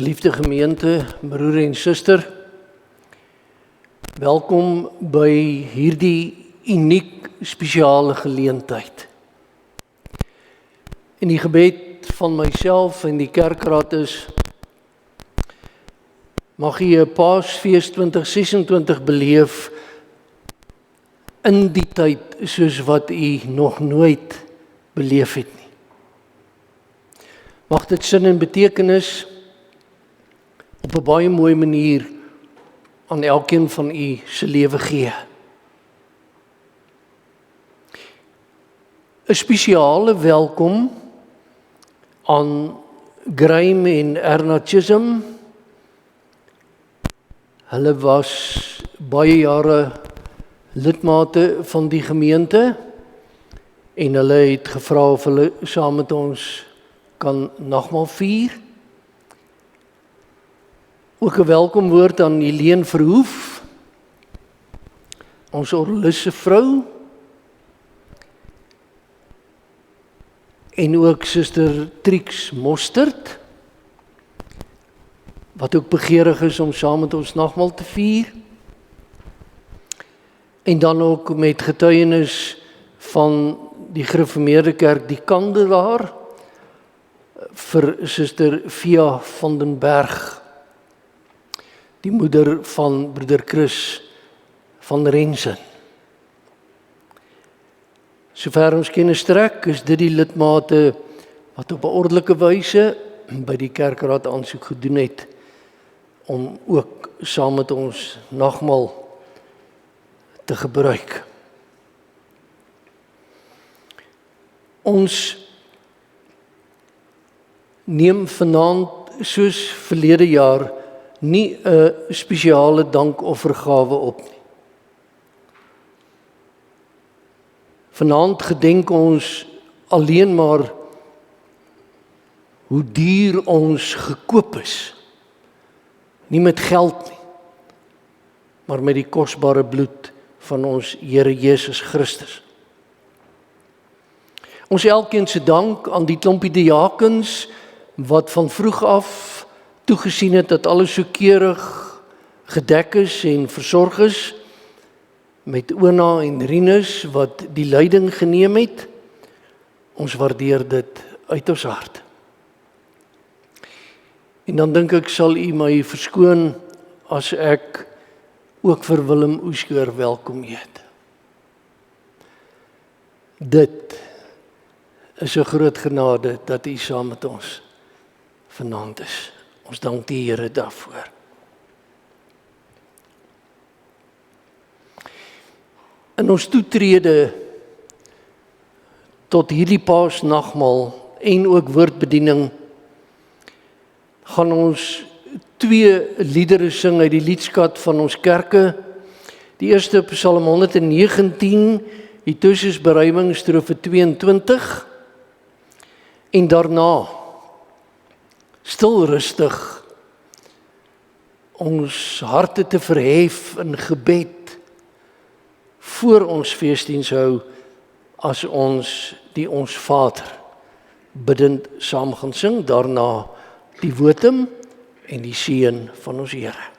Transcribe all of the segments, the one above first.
Geliefde gemeente, broer en suster, welkom by hierdie uniek spesiale geleentheid. In die gebed van myself en die kerkraad is, mag jy 'n Paasfees 2026 beleef in die tyd soos wat jy nog nooit beleef het nie. Mag dit sin en betekenis op 'n baie mooi manier aan elkeen van u se lewe gee. 'n Spesiale welkom aan Graham en Erna Chisholm. Hulle was baie jare lidmate van die gemeente en hulle het gevra of hulle saam met ons kan nagmaal vier. Ook 'n welkom woord aan Helene Verhoef, ons Orlisse vrou, en ook Suster Trix Mostert, wat ook begeerig is om saam met ons nagmaal te vier. En dan ook met getuienis van die Gereformeerde Kerk, die kandelaar, vir Suster Via van den Berg, die moeder van broeder Chris van Rensen. Sover ons kennis strek, is dit die lidmate wat op 'n ordelike wyse by die kerkraad aansoek gedoen het om ook saam met ons nagmaal te gebruik. Ons neem vanaand soos verlede jaar nie 'n spesiale dankoffergawe op nie. Vanaand gedenk ons alleen maar hoe duur ons gekoop is. Nie met geld nie, maar met die kosbare bloed van ons Here Jesus Christus. Ons elkeen se dank aan die klompie diakens wat van vroeg af toegesien het dat alles so keurig gedek is en versorg is, met Ona en Rinus wat die leiding geneem het. Ons waardeer dit uit ons hart. En dan dink ek sal u my verskoon as ek ook vir Willem Oeskeur welkom heet. Dit is 'n groot genade dat u saam met ons vanaand is. Ons dank die Here daarvoor. In ons toetrede tot hierdie Paasnagmaal en ook woordbediening gaan ons 2 liedere sing uit die liedskat van ons kerke. Die eerste Psalm 119, die tussensberuiming strofe 22, en daarna stil rustig ons harte te verhef in gebed voor ons feesdiens hou, as ons die Ons Vader bidend saam gaan sing, daarna die wotum en die seën van ons Here.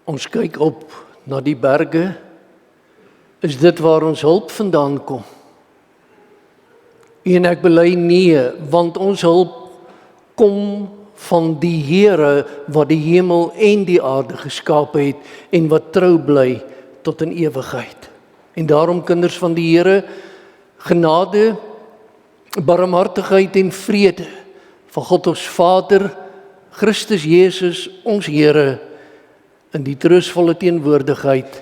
Ons kyk op na die berge. Is dit waar ons hulp vandaan kom? En ek bely nee, want ons hulp kom van die Here wat die hemel en die aarde geskaap het en wat trou bly tot in ewigheid. En daarom, kinders van die Here, genade, barmhartigheid en vrede van God ons Vader, Christus Jesus, ons Here, in die troostvolle teenwoordigheid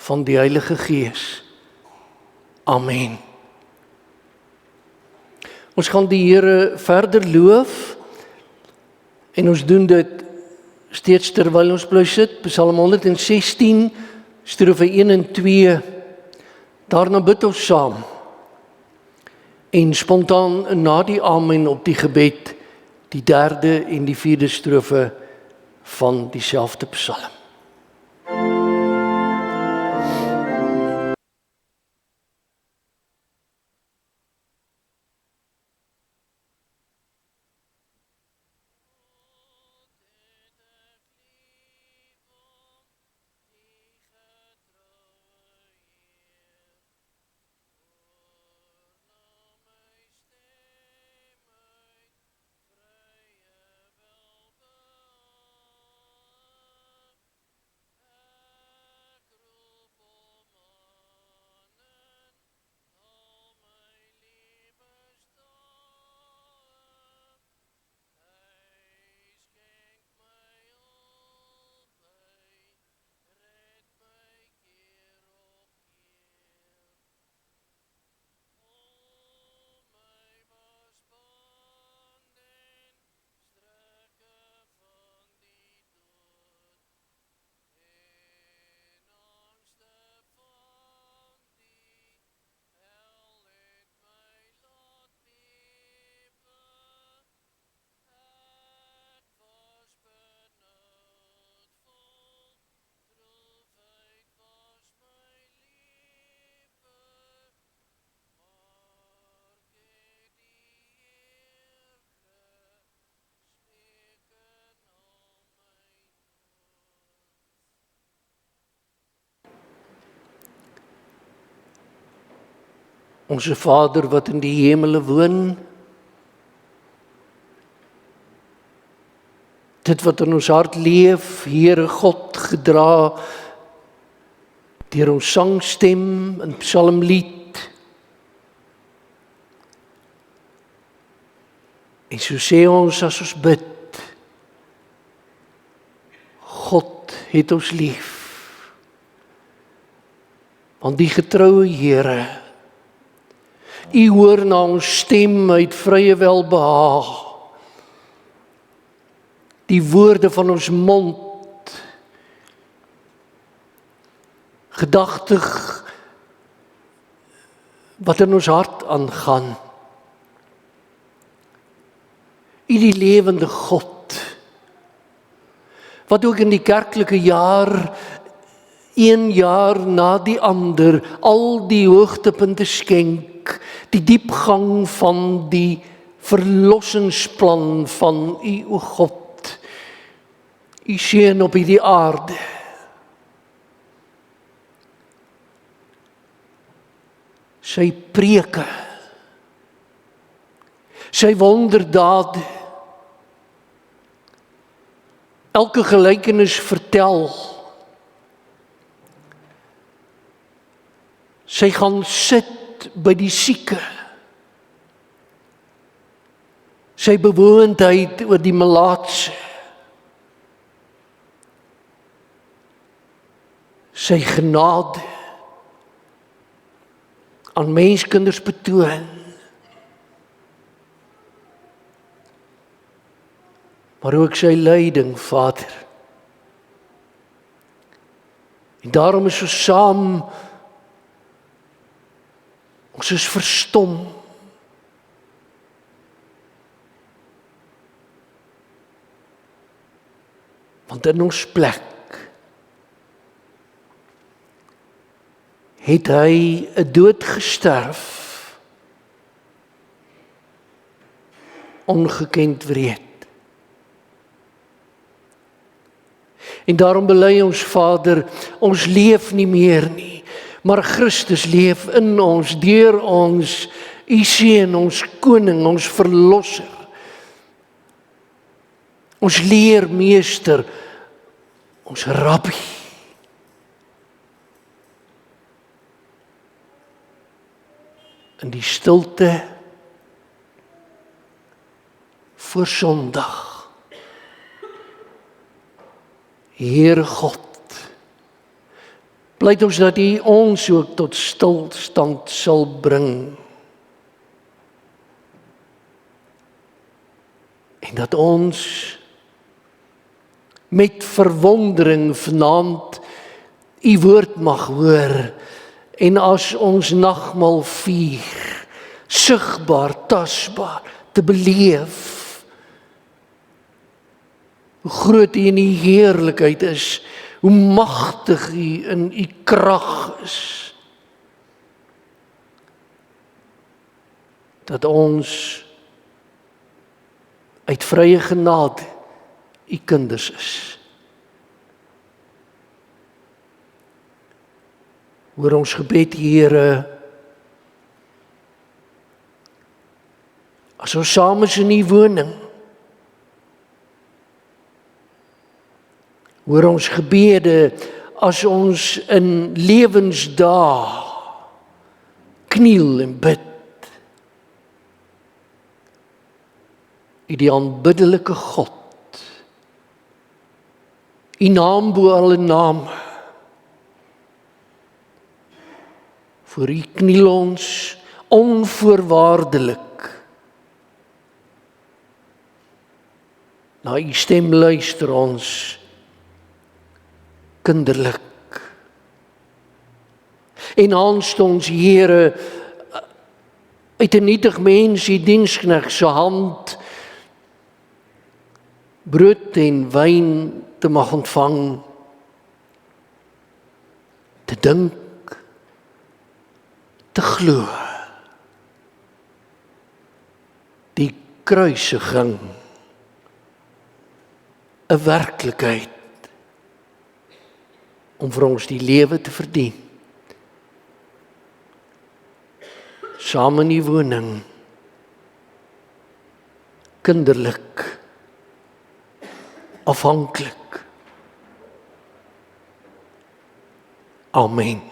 van die Heilige Gees. Amen. Ons gaan die Here verder loof en ons doen dit steeds terwyl ons bly sit. Psalm 116, strofe 1 en 2. Daarna bid ons saam. En spontaan na die amen op die gebed, die derde en die vierde strofe van dieselfde psalm. Onse Vader wat in die hemele woon, dit wat in ons hart leef, Here God, gedra deur ons sangstem in psalmlied. En so sê ons as ons bid, God het ons lief. Want die getroue Here, U hoor na ons stem uit vrye welbehaag. Die woorde van ons mond, gedagtig wat in ons hart aangaan. U die lewende God, wat ook in die kerklike jaar, een jaar na die ander, al die hoogtepunte skenk, die diepgang van die verlossingsplan van U, o God, U seun op hierdie aarde. Sy preke, sy wonderdade, elke gelykenis vertel. Sy gaan sit by die sieke. Sy bewoondheid oor die melaatse. Sy genade aan menskinders betoon. Maar ook sy lyding, Vader. En daarom is ons saam, ons is verstom. Want in ons plek het hy 'n dood gesterf, ongekend wreed. En daarom bely ons Vader, ons leef nie meer nie, maar Christus leef in ons, deur ons, U Seun, ons koning, ons verlosser, ons leermeester, ons rabbi. In die stilte voor Sondag, Heere God, pleit ons dat U ons ook tot stilstand sal bring. En dat ons met verwondering vanaand U woord mag hoor en as ons nagmaal vier, sigbaar, tasbaar, te beleef hoe groot U in U heerlikheid is, hoe magtig U in U krag is, dat ons uit vrye genade U kinders is. Hoor ons gebed, Here, as ons saam is in U woning. Hoor ons gebede as ons in lewensdae kniel en bid. U die aanbiddelike God, U naam bo alle name. Voor U kniel ons onvoorwaardelik. Na U stem luister ons kinderlik. En aanst ons, Here, uit 'n nietig mens, U diensknegt se hand, brood en wyn te mag ontvang, te dink, te glo, die kruisiging, 'n werklikheid, om vir ons die lewe te verdien. Saam in U woning, kinderlik, afhanklik. Amen.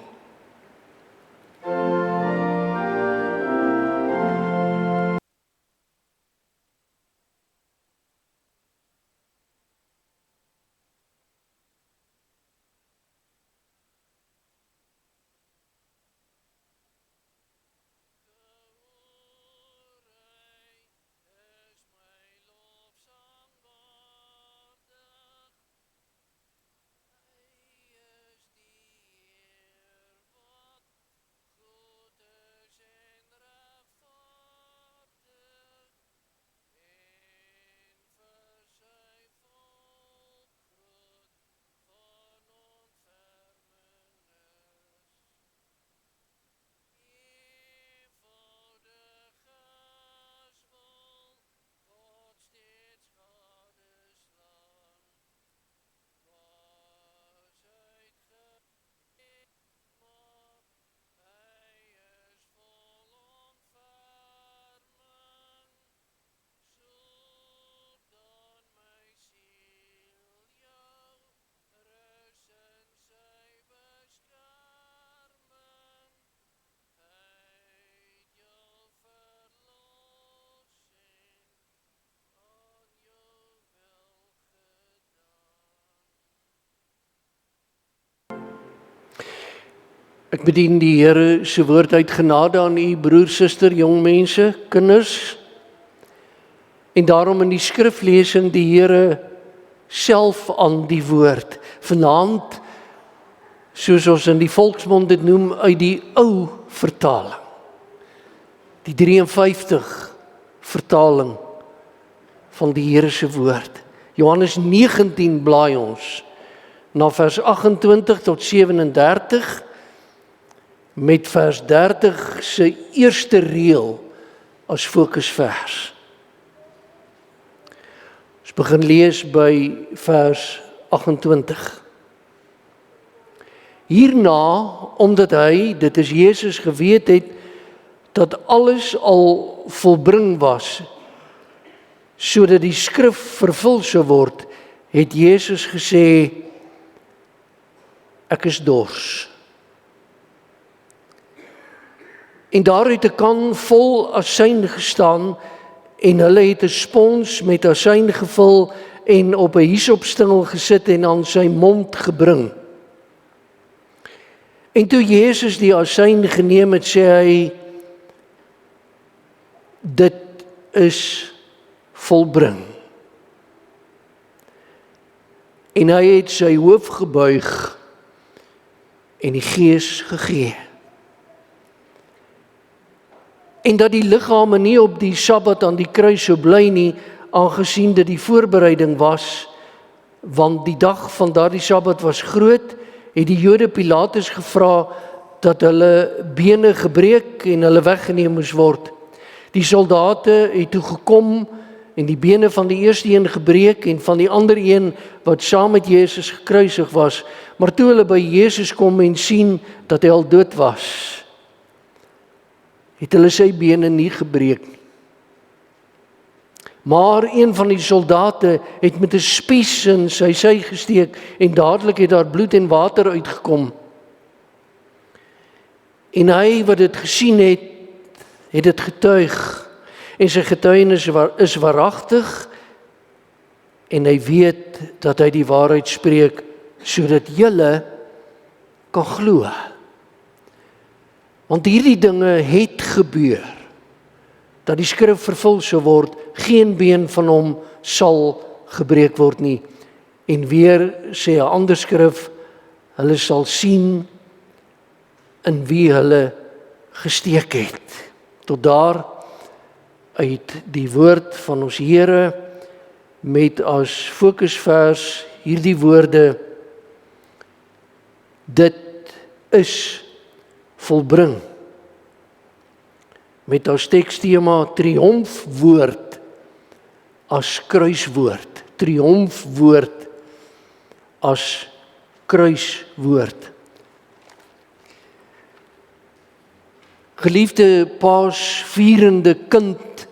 Ek bedien die Here se woord uit genade aan u broer, suster, jong mense, kinders. En daarom in die skriflesing die Here self aan die woord. Vanaand, soos ons in die volksmond dit noem, uit die ou vertaling. Die 53 vertaling van die Here se woord. Johannes 19 blaai ons na vers 28 tot 37 met vers 30 se eerste reël as fokusvers. Ons begin lees by vers 28. Hierna, omdat hy, dit is Jesus, geweet het, dat alles al volbring was, sodat die skrif vervul sou word, het Jesus gesê, ek is dors. En daar het 'n kan vol asyn gestaan, en hulle het 'n spons met asyn gevul, en op 'n hiesopstingel gesit en aan sy mond gebring. En toe Jesus die asyn geneem het, sê hy, dit is volbring. En hy het sy hoof gebuig en die Gees gegee. En dat die liggame nie op die Sabbat aan die kruis sou bly nie, aangesien dit die voorbereiding was, want die dag van daardie Sabbat was groot, het die Jode Pilatus gevra dat hulle bene gebreek en hulle weggeneem moes word. Die soldate het toe gekom en die bene van die eerste een gebreek en van die ander een wat saam met Jesus gekruisig was, maar toe hulle by Jesus kom en sien dat hy al dood was, het hulle sy bene nie gebreek nie. Maar een van die soldate het met 'n spies in sy sy gesteek en dadelik het daar bloed en water uitgekom. En hy wat dit gesien het, het dit getuig. En sy getuienis is waaragtig en hy weet dat hy die waarheid spreek sodat julle kan glo. Want hierdie dinge het gebeur, dat die skrif vervul sou word, geen been van hom sal gebreek word nie. En weer sê 'n ander skrif, hulle sal sien in wie hulle gesteek het. Tot daar uit die woord van ons Here met as fokusvers hierdie woorde, dit is volbring. Met as tekstema triomfwoord as kruiswoord. Triomfwoord as kruiswoord. Geliefde paasvierende kind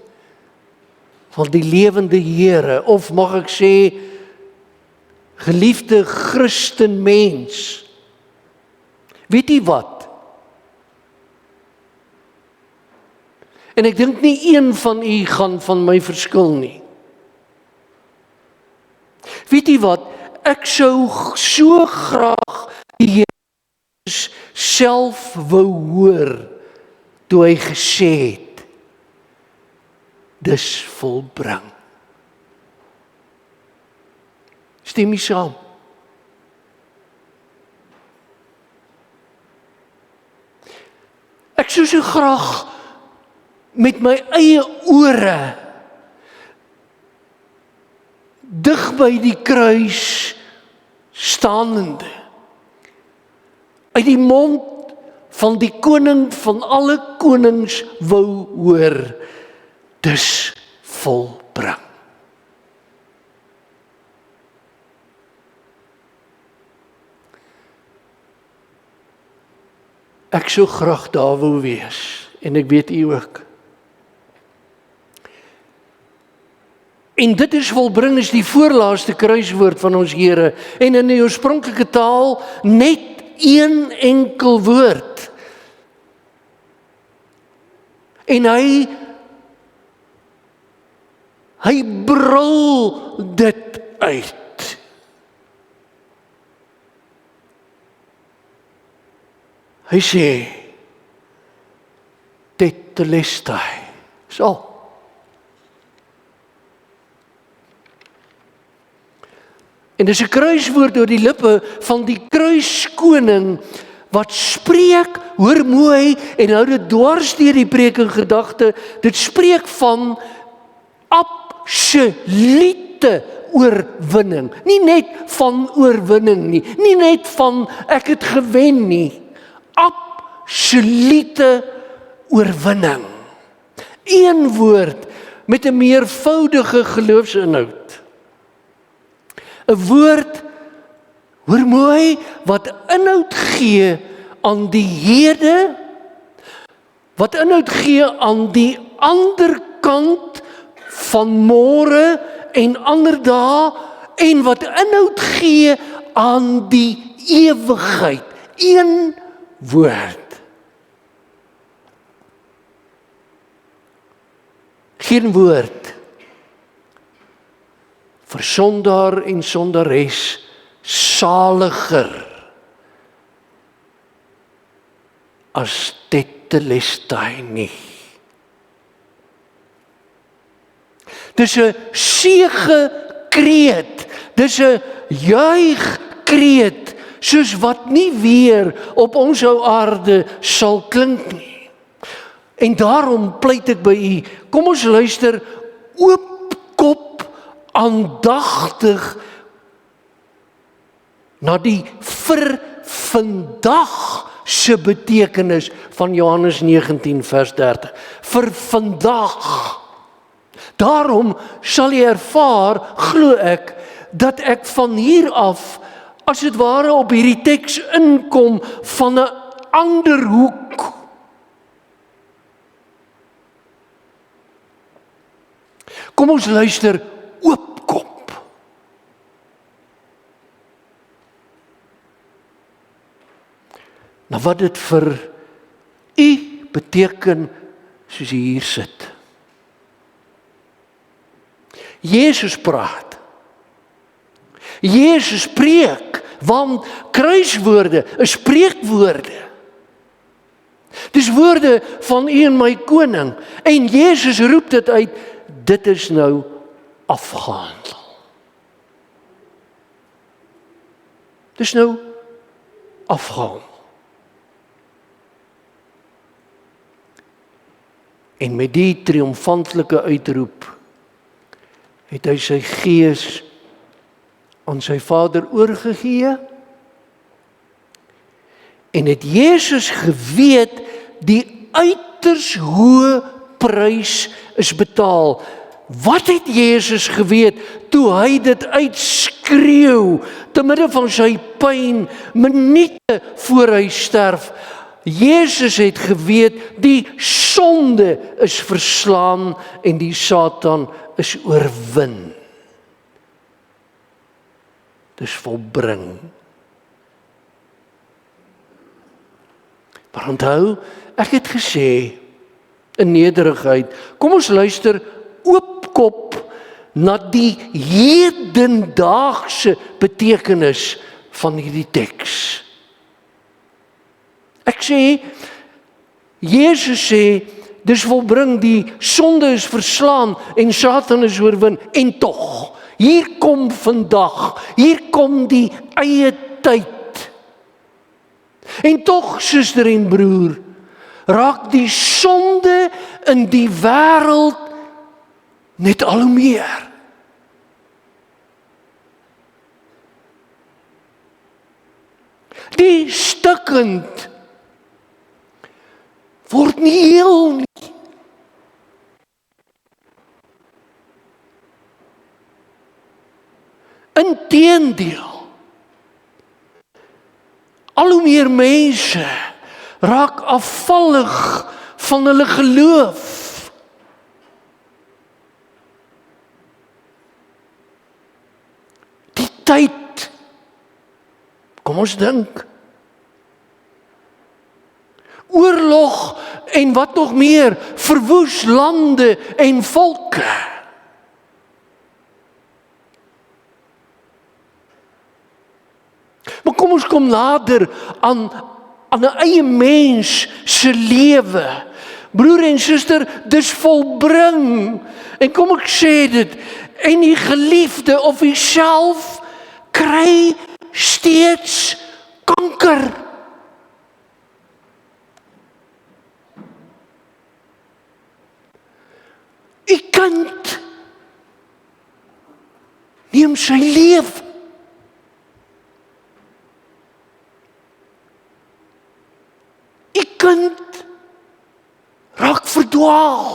van die lewende Here, of mag ek sê, geliefde Christen mens, weet jy wat? En ek dink nie een van u gaan van my verskil nie. Weet jy wat? Ek sou so graag die Jesus self wou hoor toe hy gesê het, dis volbring. Stem jy saam? Ek sou so graag met my eie ore dig by die kruis staande, uit die mond van die koning van alle konings wou hoor, dis volbring. Ek sou graag daar wou wees, en ek weet u ook. En dit is volbring is die voorlaaste kruiswoord van ons Here, en in die oorspronklike taal net een enkel woord. En hy brul dit uit. Hy sê, tetelestai, is al. En dis 'n kruiswoord oor die lippe van die kruiskoning wat spreek, hoor mooi, en hou dit dwars deur die preek en gedagte, dit spreek van absolute oorwinning. Nie net van oorwinning nie, nie net van ek het gewen nie, absolute oorwinning. Een woord met 'n meervoudige geloofsinhoud. 'n woord Hoor mooi, wat inhoud gee aan die hede, wat inhoud gee aan die ander kant van môre en ander dae, en wat inhoud gee aan die ewigheid. Een woord. Geen woord vir sondaar en sondares saliger as tetelestai nie. Dis 'n segekreet, dis 'n juigkreet, soos wat nie weer op ons ou aarde sal klink nie. En daarom pleit ek by u, kom ons luister oopkop, aandagtig na die vir vandag se betekenis van Johannes 19 vers 30. Vir vandag. Daarom sal jy ervaar, glo ek, dat ek van hier af, as dit ware op hierdie teks inkom van 'n ander hoek. Kom ons luister oopkop. Nou wat dit vir u beteken, soos jy hier sit. Jesus praat. Jesus preek, want kruiswoorde is spreekwoorde. Dis woorde van u en my koning. En Jesus roep dit uit, dit is nou afgehandel. Dis nou afgehandel. En met die triomfantelike uitroep het hy sy gees aan sy Vader oorgegee en het Jesus geweet die uiters hoë prys is betaal. Wat het Jesus geweet toe hy dit uitskreeu te midde van sy pyn, minute voor hy sterf? Jesus het geweet die sonde is verslaan en die Satan is oorwin. Dis volbring. Maar onthou, ek het gesê in nederigheid, kom ons luister oopkop na die hedendaagse betekenis van hierdie teks. Ek sê, Jesus sê, dis volbring, die sonde is verslaan en Satan is oorwin. En tog, hier kom vandag, hier kom die eie tyd. En tog, suster en broer, raak die sonde in die wêreld net al hoe meer. Die stikkend word nie heel nie. Inteendeel, al hoe meer mense raak afvallig van hulle geloof. Die tyd, kom ons dink, oorlog en wat nog meer, verwoes lande en volke. Maar kom ons kom nader aan 'n eie mens se lewe. Broer en suster, dis volbring. En kom ek sê dit, en die geliefde of jouself kry steeds kanker. U kind neem sy lewe. U kind raak verdwaal.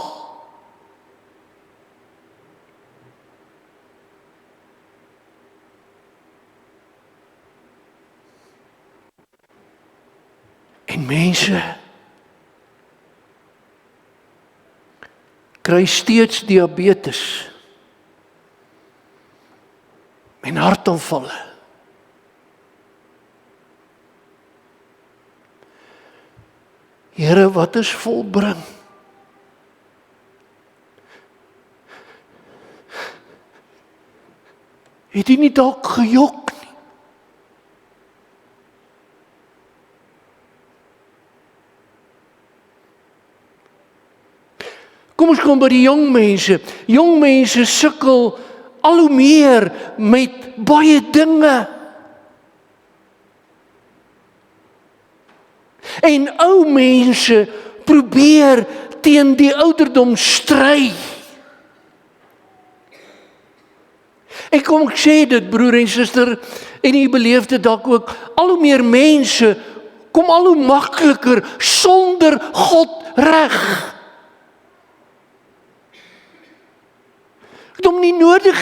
En mense kry steeds diabetes en hartaanvalle. Here, wat is volbring? Het U nie dalk gejok nie? Kom ons kom by die jong mense. Jong mense sukkel al hoe meer met baie dinge. En ou mense probeer teen die ouderdom stry. En kom ek sê dit, broer en suster, en u beleef dit dalk ook, al hoe meer mense kom al hoe makliker sonder God reg. Het hom nie nodig.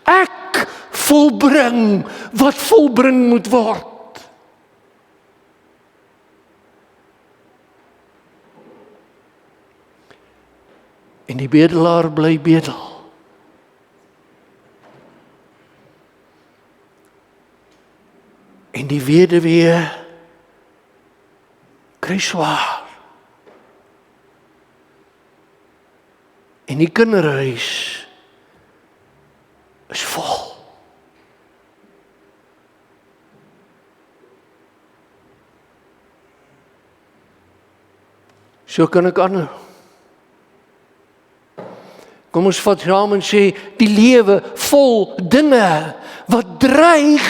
Ek volbring wat volbring moet word. En die bedelaar bly bedel. En die weduwee kry swaar. En die kinderhuis is vol. So kan ek aanhou. Kom ons vat saam en sê, die lewe vol dinge wat dreig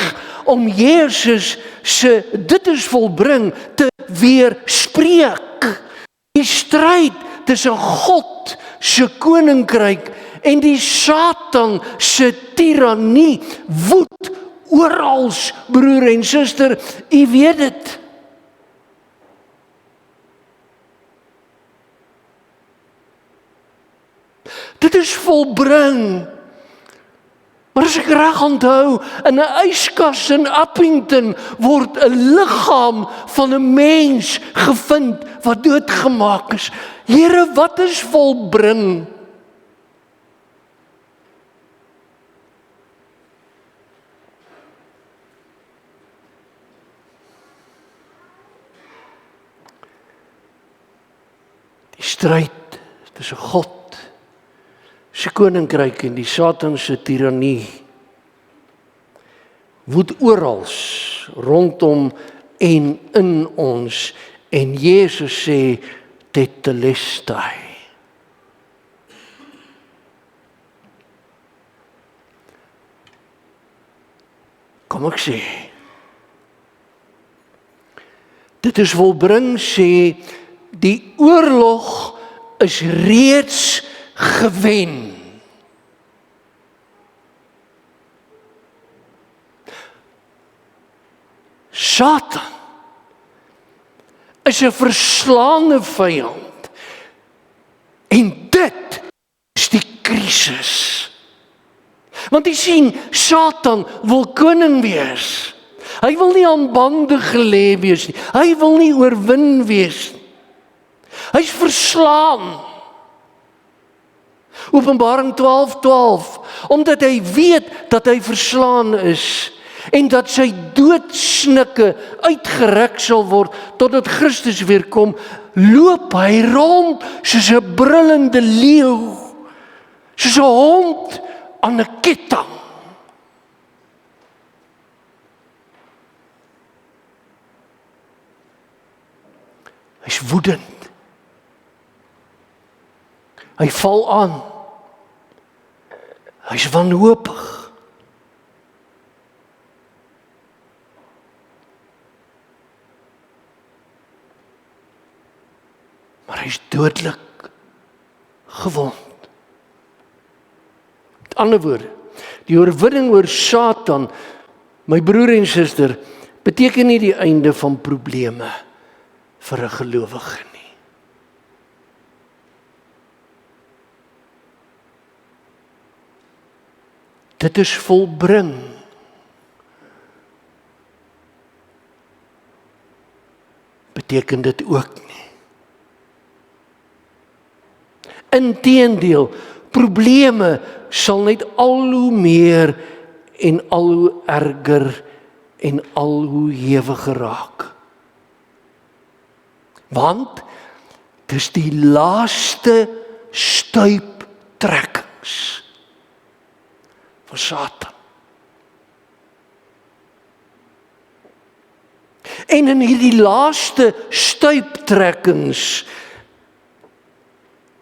om Jesus se dit is volbring te weerspreek. Die stryd tussen God se koninkryk en die Satan se tirannie woed oral, broer en suster, u weet dit. Dit is volbring. Maar as ek reg onthou, in 'n yskas in Appington word 'n liggaam van 'n mens gevind wat doodgemaak is. Here, wat is volbring? Die stryd tussen God se koninkryk en die Satan se tirannie woed oral rondom en in ons, en Jesus sê tetelestai. Kom ek sê, dit is volbring, sê die oorlog is reeds gewen. Satan is 'n verslaande vyand. En dit is die krisis. Want jy sien, Satan wil koning wees. Hy wil nie aan bande gelê wees nie. Hy wil nie oorwin wees nie. Hy's verslaan. Openbaring 12:12, omdat hy weet dat hy verslaan is en dat sy doodsnikke uitgerek sal word totdat Christus weer kom, loop hy rond soos 'n brullende leeu, soos 'n hond aan 'n ketting. Hy's woedend. Hy val aan. Hy's wanhoopig. Maar hy's dodelik gewond. Met ander woorde, die oorwinning oor Satan, my broer en suster, beteken nie die einde van probleme vir 'n gelowige nie. Dit is volbring. beteken dit ook nie. Inteendeel, probleme sal net al hoe meer en al hoe erger en al hoe hewiger raak. Want dis die laaste stuiptrekkings van Satan. En in hierdie laaste stuiptrekkings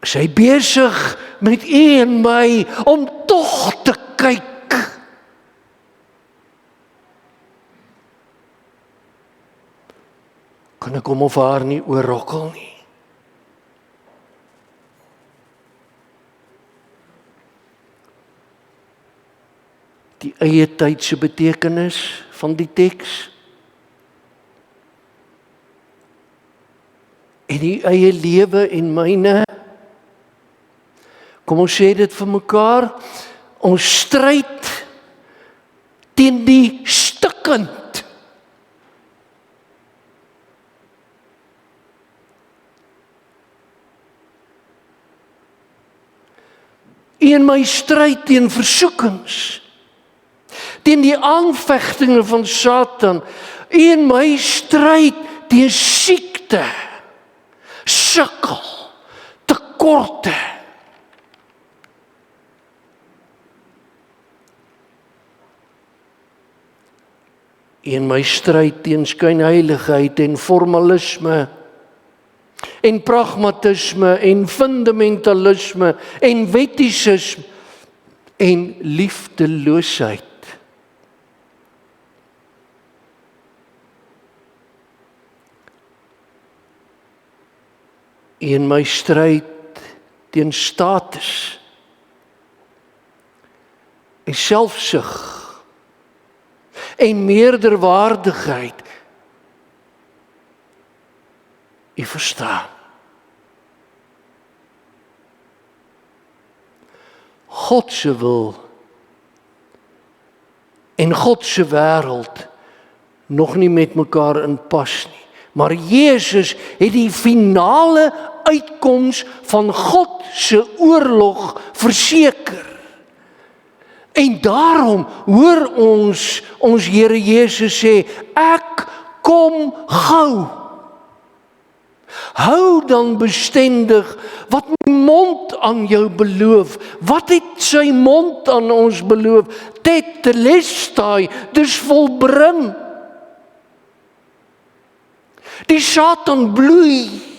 is hy besig met u en my om tog te kyk. Kan ek hom of haar nie oorrokkel nie? Die eie tydse betekenis van die teks en die eie lewe en myne. Kom ons sê dit vir mekaar, ons stryd teen die stikkend. En my stryd teen versoekings, teen die aanvegtinge van Satan, en my stryd teen siekte, sukkel, tekorte. En my stryd teen skynheiligheid en formalisme en pragmatisme en fundamentalisme en wettisisme en liefdeloosheid. En my stryd teen status en selfsug en meerderwaardigheid. U verstaan. God se wil en God se wêreld nog nie met mekaar in pas nie. Maar Jesus het die finale uitkoms van God se oorlog verseker. En daarom hoor ons Here Jesus sê, ek kom gou. Hou dan bestendig wat my mond aan jou beloof. Wat het sy mond aan ons beloof? Tetelestai, dis volbring. Die Satan bloei.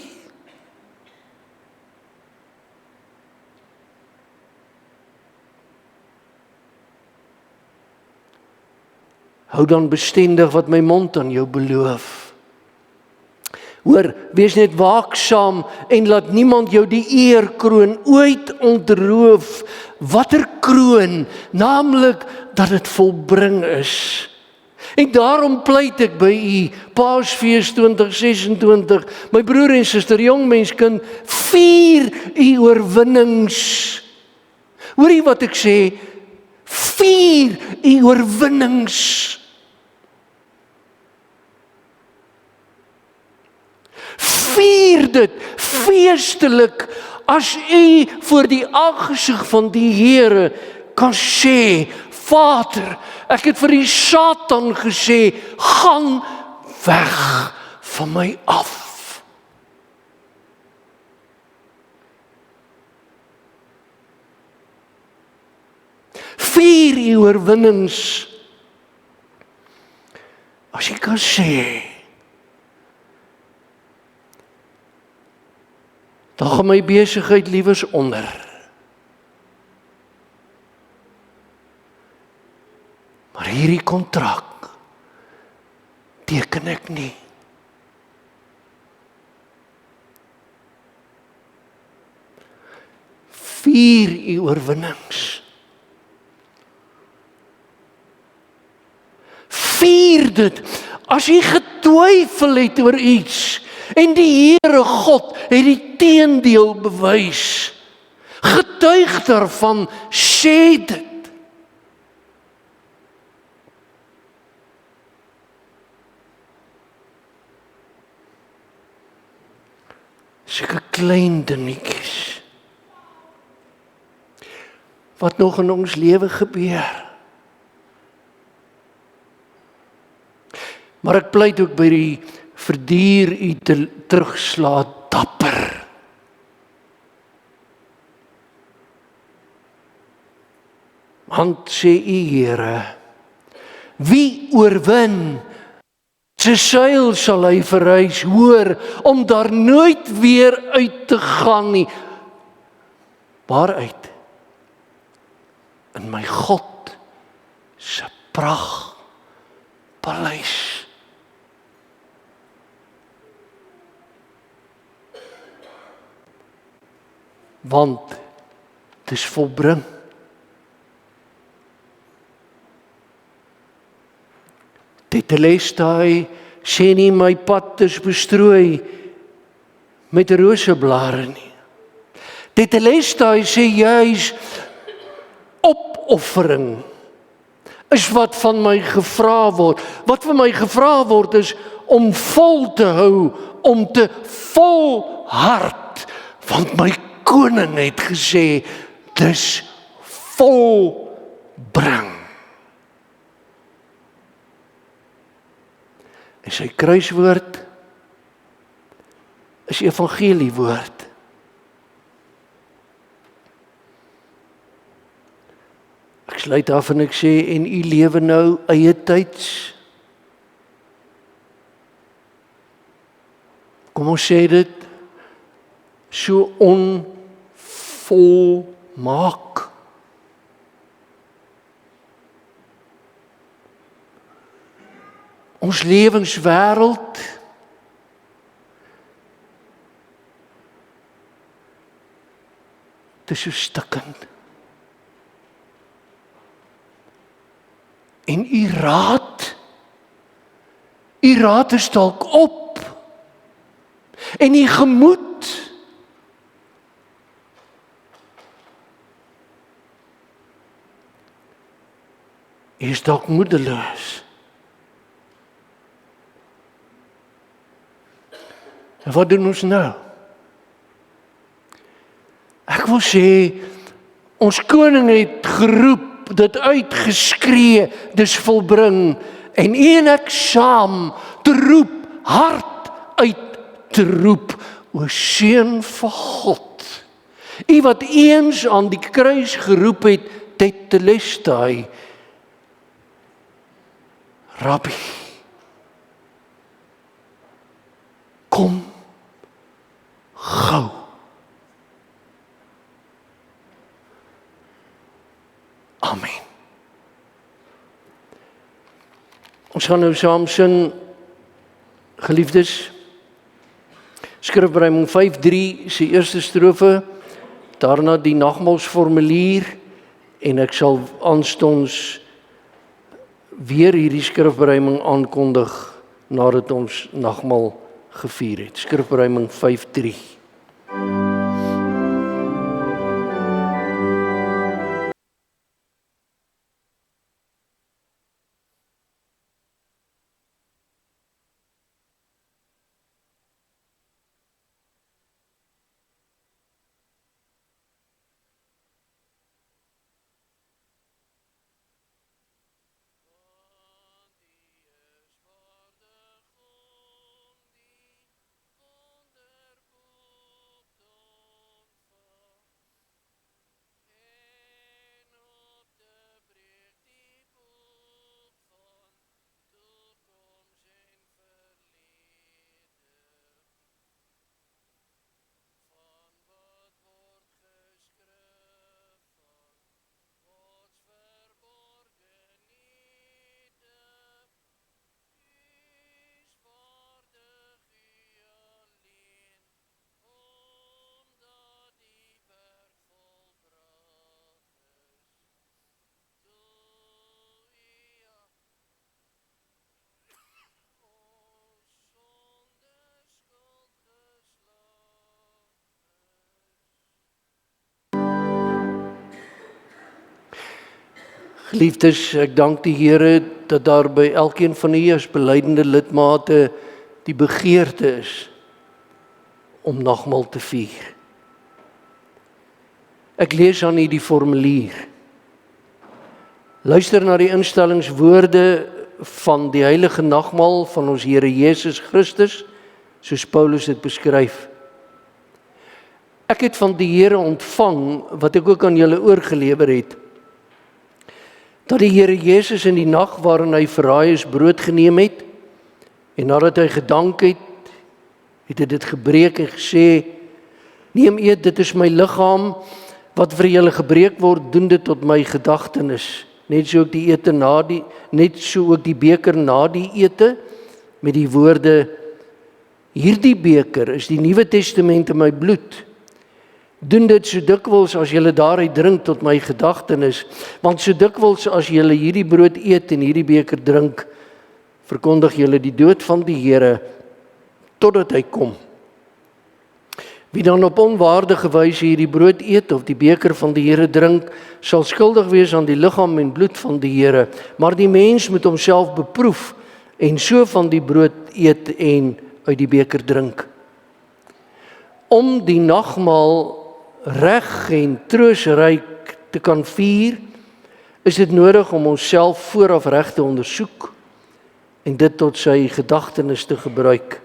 Hou dan bestendig wat my mond aan jou beloof. Hoor, wees net waaksaam en laat niemand jou die eerkroon ooit ontroof. Watter kroon? Naamlik dat dit volbring is. En daarom pleit ek by u, Paasfees 2026, my broer en suster, jong mens, kind, vier u oorwinnings. Hoor jy wat ek sê? Vier u oorwinnings. Vier dit feestelik as u voor die aangesig van die Here kan sê, Vader, ek het vir die Satan gesê, gaan weg van my af. Vier u oorwinnings. As jy kan sê, dan gaan my besigheid liewers onder. Maar hierdie kontrak teken ek nie. Vier u oorwinnings. Vier dit. As jy getwyfel het oor iets, en die Here God het die teendeel bewys, getuig daarvan, sê dit. klein dingetjies wat nog in ons lewe gebeur. Maar ek pleit ook by die verdier u te terugslaan dapper. Want sê u Here, wie oorwin, sy seil sal hy verhuis, hoor, om daar nooit weer uit te gaan nie. Waaruit? In my God se pragtpaleis. Want het is volbring. Tetelestai sê nie my pad is bestrooi met roseblare nie. Tetelestai sê juis opoffering is wat van my gevra word. Wat van my gevra word is om vol te hou, om te volhard, want my koning het gesê, dis volbring. En sy kruiswoord is evangeliewoord. Ek sluit af en ek sê, en u lewe nou eie tyds. Kom ons sê dit, so onvolmaak. Ons lewenswêreld dit is so stikkend. En u raad is dalk op. En u gemoed is dalk moedeloos. En wat doen ons nou? Ek wil sê, ons koning het geroep, dit uitgeskree, dis volbring, en u en ek saam te roep, hard uit te roep, o seun van God, u wat eens aan die kruis geroep het, tetelestai, Rabbi, kom gou. Amen. Ons gaan nou saam sing, geliefdes, skrifbereiming 5:3, sy eerste strofe, daarna die nagmaalsformulier, en ek sal aanstonds weer hierdie skrifbereiming aankondig, nadat ons nagmaal gevier het. Skrifbereiming 5:3. Geliefdes, ek dank die Here dat daar by elkeen van u as belydenende lidmate die begeerte is om nagmaal te vier. Ek lees aan u die formulier. Luister na die instellingswoorde van die heilige nagmaal van ons Here Jesus Christus, soos Paulus dit beskryf. Ek het van die Here ontvang, wat ek ook aan julle oorgelewer het, dat die Here Jesus in die nag waarin hy verraai is, brood geneem het, en nadat hy gedank het, het hy dit gebreek en gesê, neem eet, dit is my liggaam, wat vir julle gebreek word, doen dit tot my gedagtenis. Net so ook die beker na die ete, met die woorde, hierdie beker is die Nuwe Testament in my bloed. Doen dit so dikwels as julle daaruit drink tot my gedagtenis, want so dikwels as julle hierdie brood eet en hierdie beker drink, verkondig julle die dood van die Here, totdat hy kom. Wie dan op onwaardige wyse hierdie brood eet of die beker van die Here drink, sal skuldig wees aan die liggaam en bloed van die Here. Maar die mens moet homself beproef en so van die brood eet en uit die beker drink. Om die nagmaal reg en troosryk te kan vier, is dit nodig om onsself vooraf reg te ondersoek en dit tot sy gedagtenis te gebruik.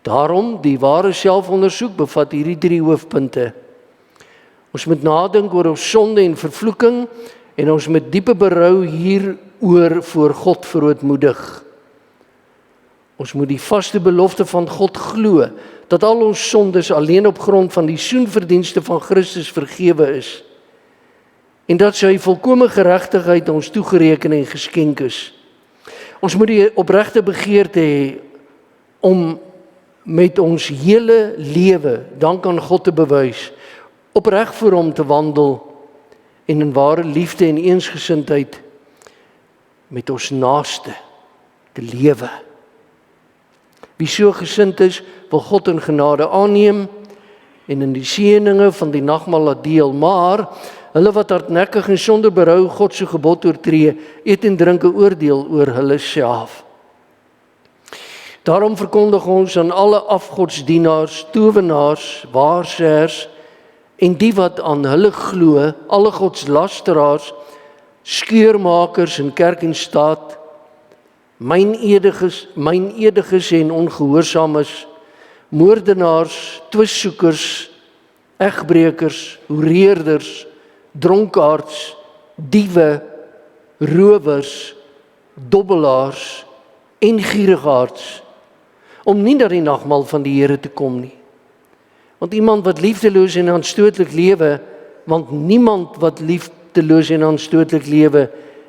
Daarom, die ware selfondersoek bevat hierdie 3 hoofpunte. Ons moet nadink oor ons sonde en vervloeking en ons moet diepe berou hieroor voor God verootmoedig. Ons moet die vaste belofte van God glo, dat al ons sondes alleen op grond van die soenverdienste van Christus vergewe is, en dat sy volkome geregtigheid ons toegereken en geskenk is. Ons moet die opregte begeerte hê om met ons hele lewe dank aan God te bewys, opreg voor hom te wandel en in ware liefde en eensgesindheid met ons naaste te lewe. Wie so gesind is, wil God in genade aanneem en in die seëninge van die nagmaal laat deel, maar hulle wat hardnekkig en sonder berou God se gebod oortree, eet en drink 'n oordeel oor hulle self. Daarom verkondig ons aan alle afgodsdienaars, towenaars, waarsêers en die wat aan hulle glo, alle godslasteraars, skeurmakers in kerk en staat, mynediges en ongehoorsaames, moordenaars, twissoekers, egbrekers, hoereerders, dronkaards, diewe, rowers, dobbelaars en gierigaards, om nie na die nagmaal van die Here te kom nie. Want iemand wat liefdeloos en aanstootlik lewe, want niemand wat liefdeloos en aanstootlik lewe,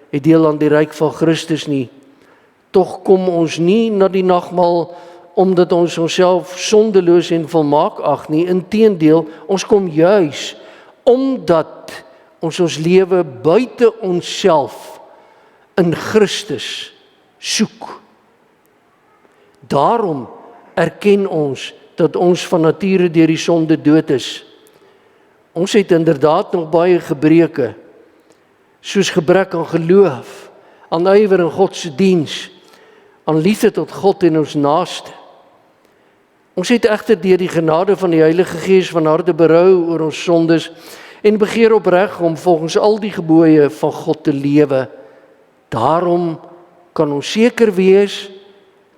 het deel aan die ryk van Christus nie. Tog kom ons nie na die nagmaal omdat ons onsself sondeloos en volmaak ag nie. Inteendeel, ons kom juis omdat ons lewe buite onsself in Christus soek. Daarom erken ons dat ons van nature deur die sonde dood is. Ons het inderdaad nog baie gebreke, soos gebrek aan geloof, aan ywer in God se diens, aan liefde tot God en ons naaste. Ons het egter deur die genade van die Heilige Gees van harte berou oor ons sondes en begeer opreg om volgens al die gebooie van God te lewe. Daarom kan ons seker wees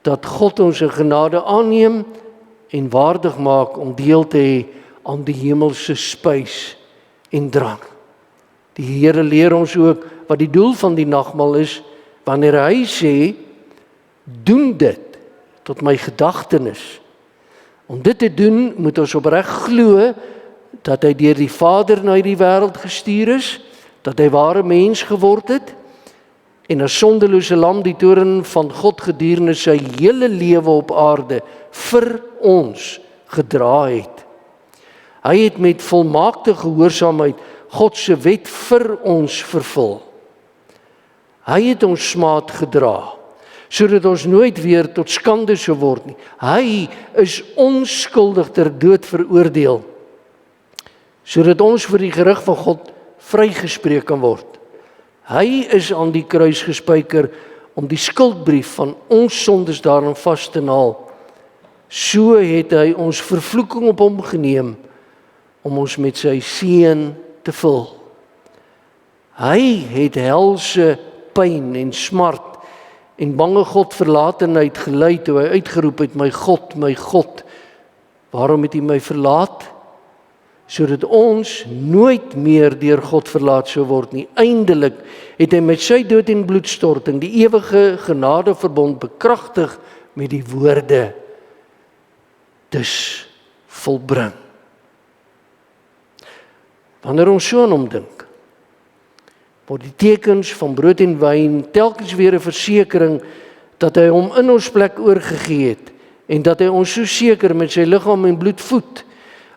dat God ons in genade aanneem en waardig maak om deel te hê aan die hemelse spys en drank. Die Here leer ons ook wat die doel van die nagmaal is, wanneer hy sê, doen dit tot my gedagtenis. Om dit te doen, moet ons opreg glo dat hy deur die Vader na hierdie wêreld gestuur is, dat hy ware mens geword het, en as sondelose lam die toorn van God gedurende sy hele lewe op aarde vir ons gedra het. Hy het met volmaakte gehoorsaamheid God se wet vir ons vervul. Hy het ons smaad gedra, sodat ons nooit weer tot skande sou word nie. Hy is onskuldig ter dood veroordeel, sodat ons vir die gerig van God vrygespreek kan word. Hy is aan die kruis gespyker om die skuldbrief van ons sondes daarin vas te naal, so het hy ons vervloeking op hom geneem, om ons met sy seën te vul. Hy het helse pyn en smart en bange Godverlatenheid gelei toe hy uitgeroep het, my God, waarom het U my verlaat? Sodat ons nooit meer deur God verlaat sou word nie. Eindelik het hy met sy dood en bloedstorting die ewige genadeverbond bekragtig met die woorde, dis volbring. Wanneer ons so aan hom dink, word die tekens van brood en wyn telkens weer 'n versekering dat hy hom in ons plek oorgegee het en dat hy ons so seker met sy liggaam en bloed voed,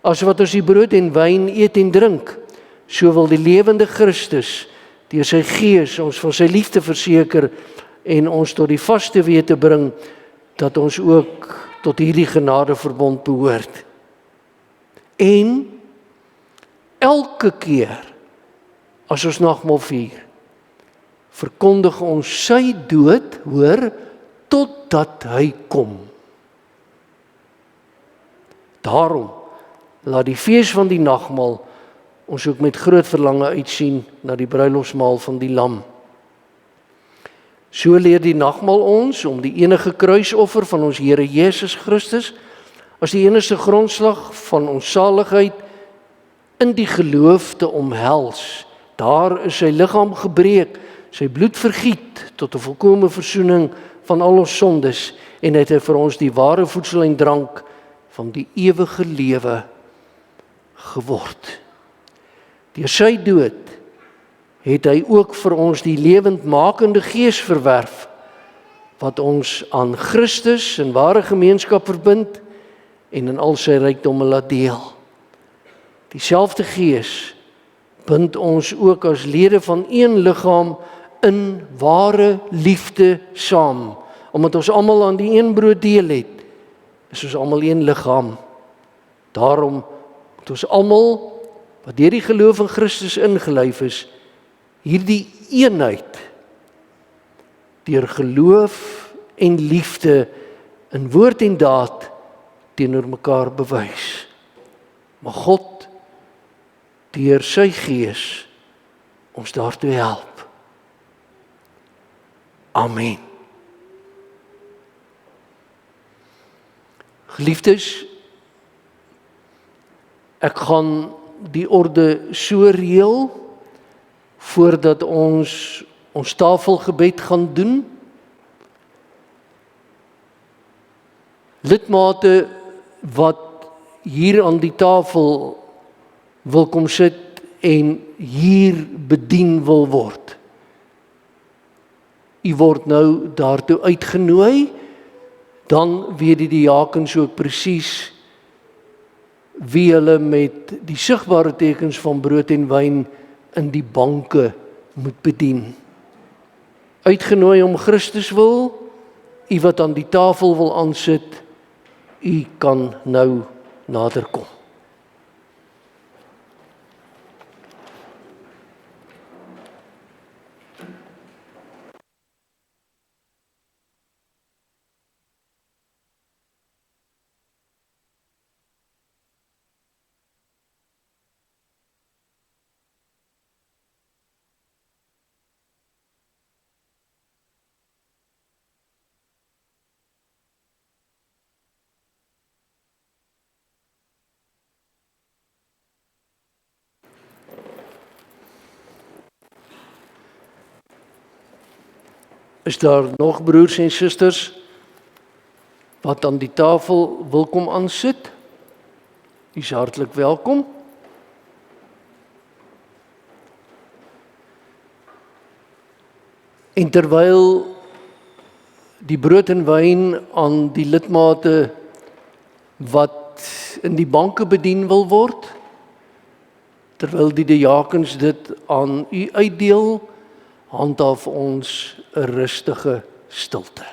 as wat ons die brood en wyn eet en drink, so wil die lewende Christus deur sy Gees ons van sy liefde verseker en ons tot die vaste wete bring dat ons ook tot hierdie genadeverbond behoort. En elke keer as ons nagmaal vier, verkondig ons sy dood, hoor, totdat hy kom. Daarom laat die fees van die nagmaal ons ook met groot verlange uitsien na die bruilofsmaal van die Lam. So leer die nagmaal ons om die enige kruisoffer van ons Here Jesus Christus as die enigste grondslag van ons saligheid in die geloof te omhels. Daar is sy liggaam gebreek, sy bloed vergiet tot 'n volkomme versoening van al ons sondes en het hy vir ons die ware voedsel en drank van die ewige lewe geword. Deur sy dood het hy ook vir ons die lewendmakende Gees verwerf, wat ons aan Christus in ware gemeenskap verbind en in al sy rykdomme laat deel. Dieselfde Gees bind ons ook as lede van een liggaam in ware liefde saam. Omdat ons almal aan die een brood deel het, is ons almal een liggaam. Daarom moet ons almal wat deur die geloof in Christus ingelyf is, hierdie eenheid deur geloof en liefde in woord en daad teenoor mekaar bewys. Mag God deur sy Gees ons daartoe help. Amen. Geliefdes, ek gaan die orde so reël voordat ons tafelgebed gaan doen. Lidmate wat hier aan die tafel wil kom sit en hier bedien wil word. U word nou daartoe uitgenooi, dan weet die diakens ook presies wie hulle met die sigbare tekens van brood en wyn in die banke moet bedien. Uitgenooi om Christus wil, u wat aan die tafel wil aansit, u kan nou nader kom. Is daar nog broers en susters wat aan die tafel wil kom aansit? U is hartlik welkom. En terwyl die brood en wyn aan die lidmate wat in die banke bedien wil word, terwyl die diakens dit aan u uitdeel, handhaaf ons 'n rustige stilte.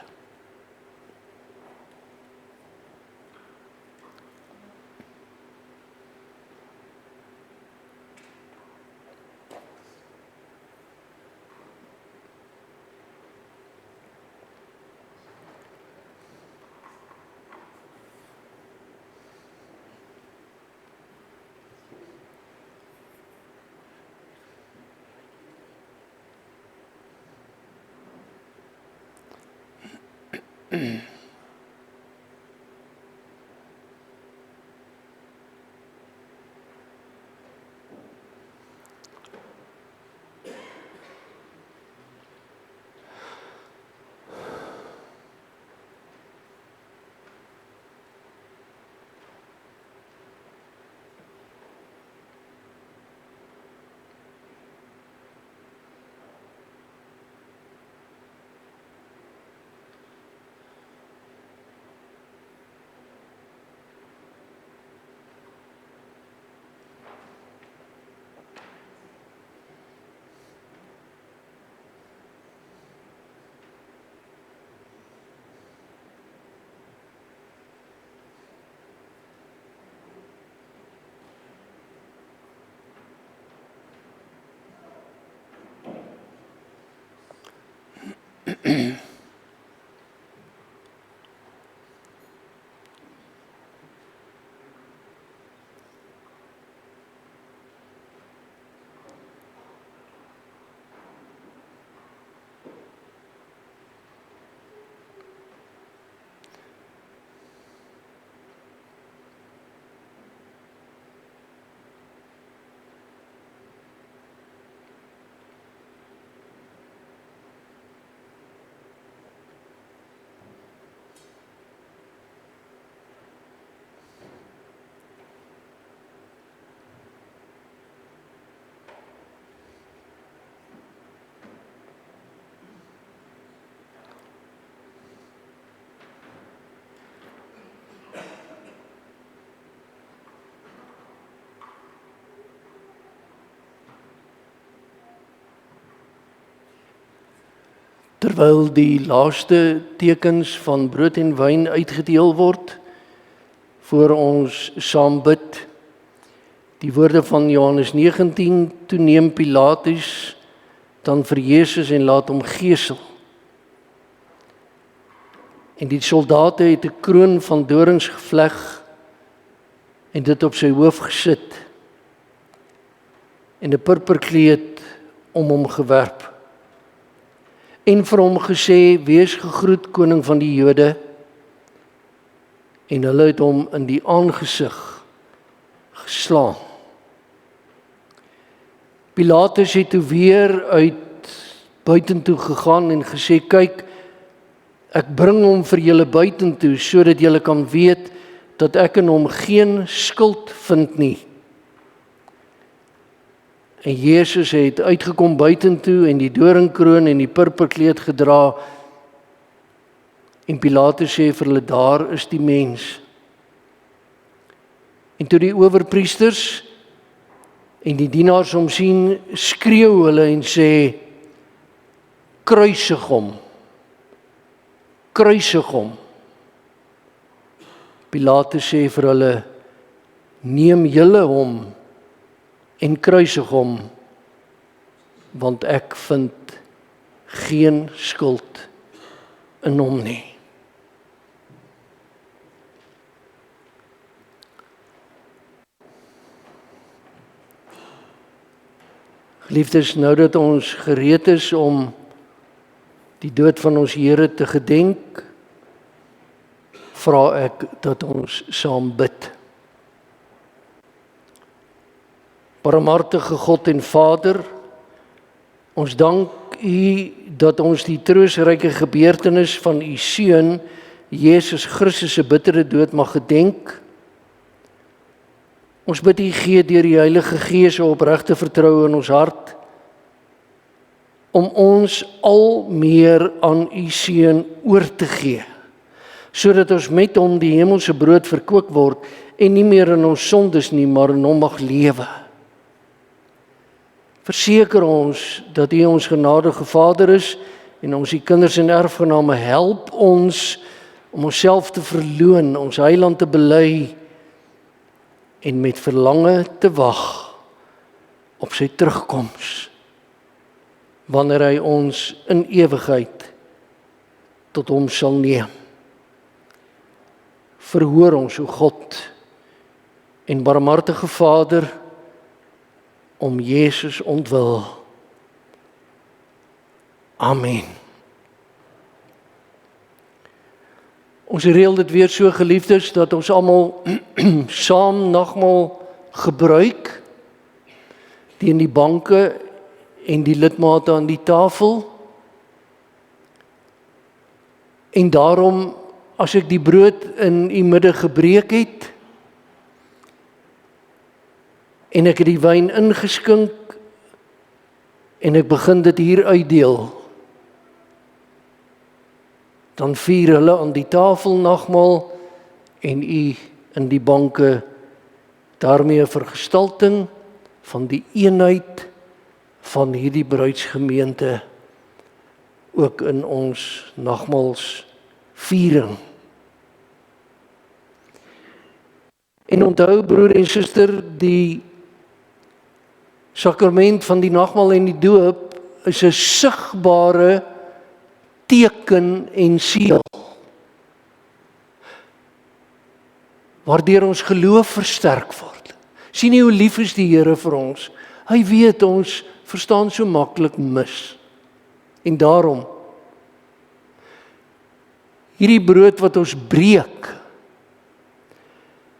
Terwyl die laaste tekens van brood en wyn uitgedeel word, voor ons saam bid, die woorde van Johannes 19, toe neem Pilatus dan vir Jesus en laat hom gesel. En die soldate het 'n kroon van dorings gevleg en dit op sy hoof gesit en 'n purperkleed om hom gewerp. En vir hom gesê, wees gegroet koning van die Jode, en hulle het hom in die aangesig geslaan. Pilatus het toe weer uit buitentoe gegaan en gesê, kyk, ek bring hom vir julle buitentoe, sodat julle kan weet dat ek in hom geen skuld vind nie. En Jesus het uitgekom buitentoe en die doringkroon en die purperkleed gedra. En Pilatus sê vir hulle, daar is die mens. En toe die owerpriesters en die dienaars hom sien, skreeu hulle en sê, kruisig hom. Kruisig hom. Pilatus sê vir hulle, neem julle hom en kruisig hom, want ek vind geen skuld in hom nie. Geliefdes, nou dat ons gereed is om die dood van ons Here te gedenk, vra ek dat ons saam bid. Barmhartige God en Vader, ons dank U dat ons die troostryke gebeurtenis van U Seun, Jesus Christus se bittere dood mag gedenk. Ons bid U gee deur die Heilige Gees 'n opregte vertroue in ons hart, om ons al meer aan U Seun oor te gee, sodat ons met hom die hemelse brood verkoop word en nie meer in ons sondes nie, maar in hom mag lewe. Verseker ons dat U ons genadige Vader is en ons die kinders en erfgename. Help ons om onsself te verloon, ons Heiland te bely en met verlange te wag op sy terugkoms, wanneer hy ons in ewigheid tot hom sal neem. Verhoor ons, o God en barmhartige Vader, om Jesus ontwil. Amen. Ons reël dit weer so, geliefdes, dat ons almal saam nagmaal gebruik, teen die banke en die lidmate aan die tafel. En daarom, as ek die brood in u midde gebreek het, en ek het die wyn ingeskink, en ek begin dit hier uitdeel, dan vier hulle aan die tafel nagmaal, en u in die banke, daarmee 'n vergestalting van die eenheid van hierdie bruidsgemeente, ook in ons nagmaalsviering. En onthou, broer en suster, die sakrament van die nagmaal en die doop is 'n sigbare teken en seël, waardeur ons geloof versterk word. Sien nie hoe lief is die Here vir ons? Hy weet ons verstaan so maklik mis. En daarom, hierdie brood wat ons breek,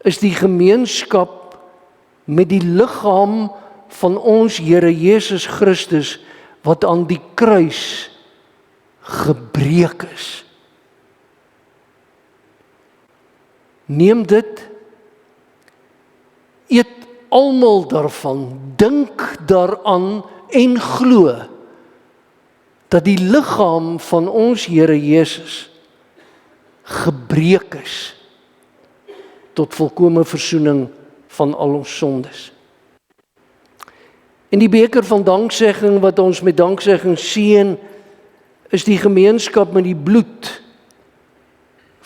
is die gemeenskap met die liggaam van ons Here Jesus Christus, wat aan die kruis gebreek is. Neem dit, eet almal daarvan, dink daaraan en glo dat die liggaam van ons Here Jesus gebreek is tot volkome versoening van al ons sondes. En die beker van danksegging wat ons met danksegging seën, is die gemeenskap met die bloed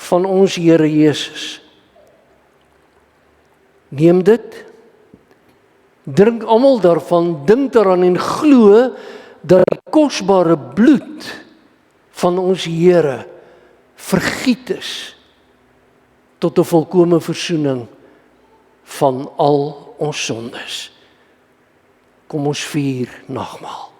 van ons Here Jesus. Neem dit, drink almal daarvan, dink daaraan en glo dat die kosbare bloed van ons Here vergiet is tot 'n volkome versoening van al ons sondes. Kom ons vier nagmaal.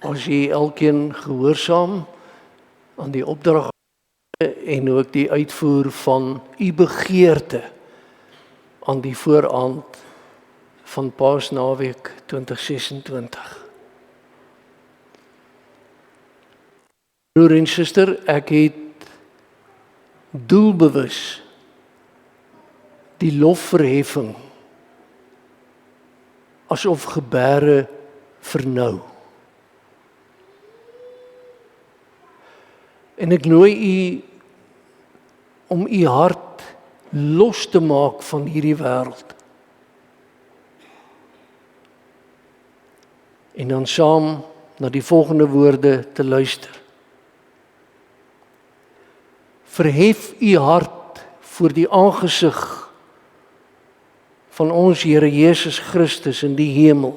As jy elkeen gehoorsaam aan die opdrag en ook die uitvoer van u begeerte aan die vooraand van Paasnaweek 2026. Broer en suster, ek het doelbewus die lofverheffing asof gebare vernou. En ek nooi u om u hart los te maak van hierdie wêreld. En dan saam na die volgende woorde te luister. Verhef u hart voor die aangesig van ons Here Jesus Christus in die hemel.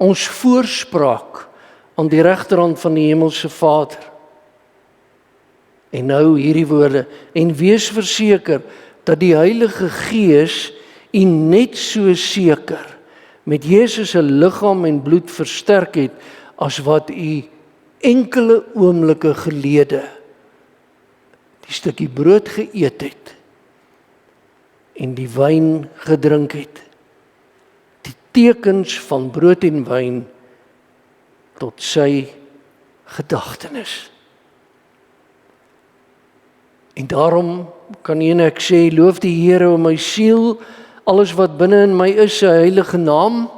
Ons voorspraak aan die regterhand van die hemelse Vader. En nou hierdie woorde, en wees verseker dat die Heilige Gees u net so seker met Jesus se liggaam en bloed versterk het, as wat u enkele oomblikke gelede die stukkie brood geëet het en die wyn gedrink het. Die tekens van brood en wyn tot sy gedagtenis. En daarom kan een ek sê, loof die Here o my siel, alles wat binne in my is, sy heilige naam.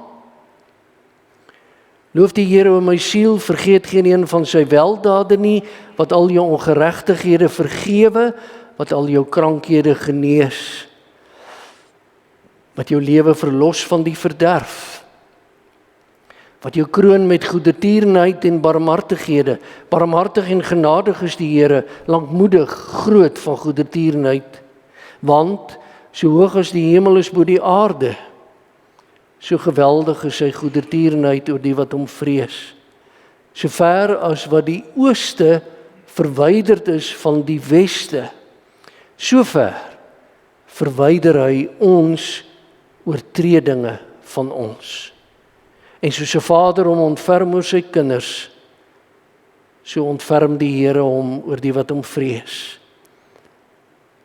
Loof die Here o my siel, vergeet geen een van sy weldade nie, wat al jou ongeregtighede vergewe, wat al jou krankhede genees, wat jou lewe verlos van die verderf, wat jou kroon met goedertierenheid en barmhartighede. Barmhartig en genadig is die Here, lankmoedig, groot van goedertierenheid, want so hoog as die hemel is bo die aarde, so geweldig is sy goedertierenheid oor die wat hom vrees. So ver as wat die ooste verwyderd is van die weste, so ver verwyder hy ons oortredinge van ons. En soos 'n vader hom ontferm oor sy kinders, so ontferm die Here hom oor die wat hom vrees.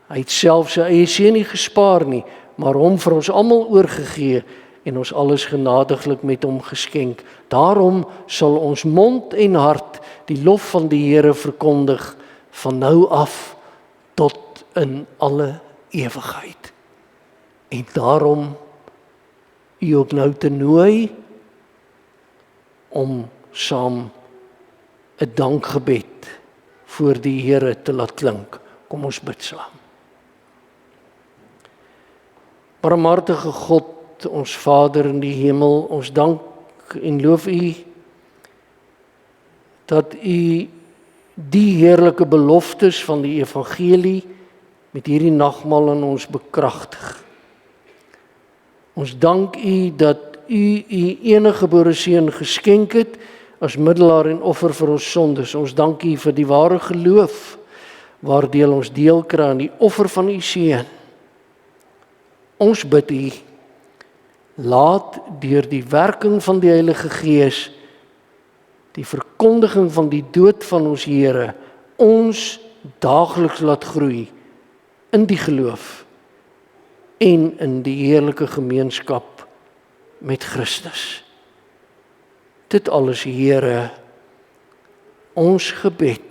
Hy het self sy eie seun nie gespaar nie, maar hom vir ons almal oorgegee en ons alles genadiglik met hom geskenk. Daarom sal ons mond en hart die lof van die Here verkondig van nou af tot in alle ewigheid. En daarom u ook nou te nooi om saam 'n dankgebed voor die Here te laat klink. Kom ons bid saam. Barmhartige God, ons Vader in die hemel, ons dank en loof u dat u die heerlike beloftes van die evangelie met hierdie nagmaal in ons bekragtig. Ons dank u dat u enige gebore seun geskenk het as middelaar en offer vir ons sondes. Ons dank u vir die ware geloof waardeur ons deel kry aan die offer van u seun. Ons bid u, laat deur die werking van die Heilige Gees die verkondiging van die dood van ons Here ons daagliks laat groei in die geloof en in die heerlike gemeenskap met Christus. Dit alles, Here, ons gebed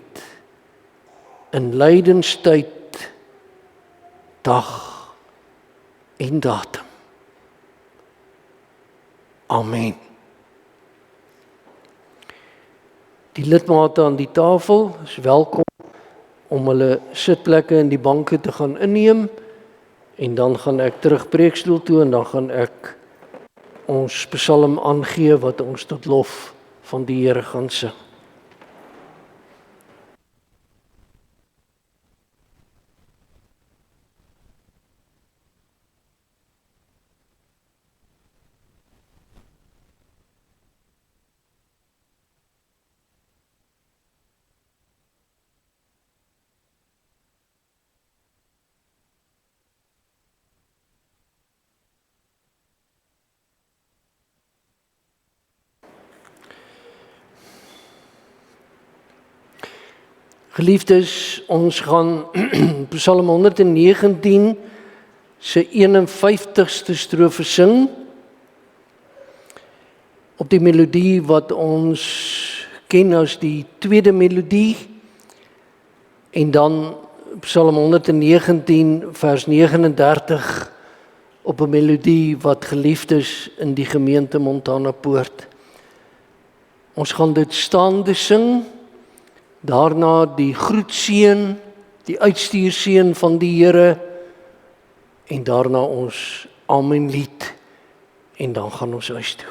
in lydenstyd, dag en datum. Amen. Die lidmate aan die tafel is welkom om hulle sitplekke in die banke te gaan inneem, en dan gaan ek terug preekstoel toe en dan gaan ek ons psalm aangee wat ons tot lof van die Here gaan sing. Geliefdes, ons gaan Psalm 119 se 51ste strofe sing op die melodie wat ons ken as die tweede melodie, en dan Psalm 119 vers 39 op 'n melodie wat geliefdes in die gemeente Montana Poort. Ons gaan dit staande sing. Daarna die groetseën, die uitstuurseën van die Here, en daarna ons Amen lied, en dan gaan ons huis toe.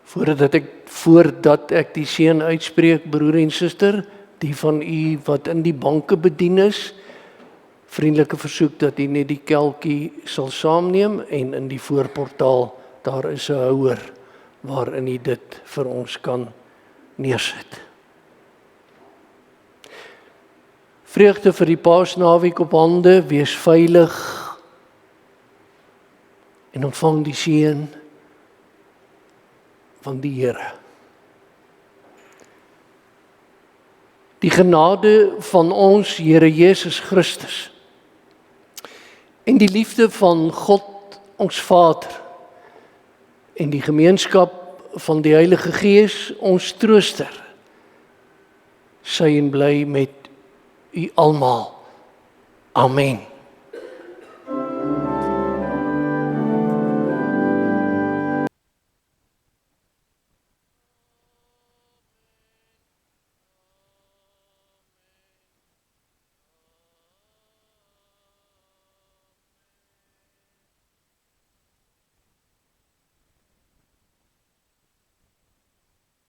Voordat ek die seën uitspreek, broer en suster, die van u wat in die banke bedien is, vriendelike versoek dat u net die kelkie sal saamneem en in die voorportaal, daar is 'n houer waarin u dit vir ons kan neersit. Vreugde vir die Paasnaweek op hande, wees veilig en ontvang die seën van die Here. Die genade van ons Here Jesus Christus en die liefde van God ons Vader en die gemeenskap van die Heilige Gees ons trooster, sy en bly met u almal. Amen.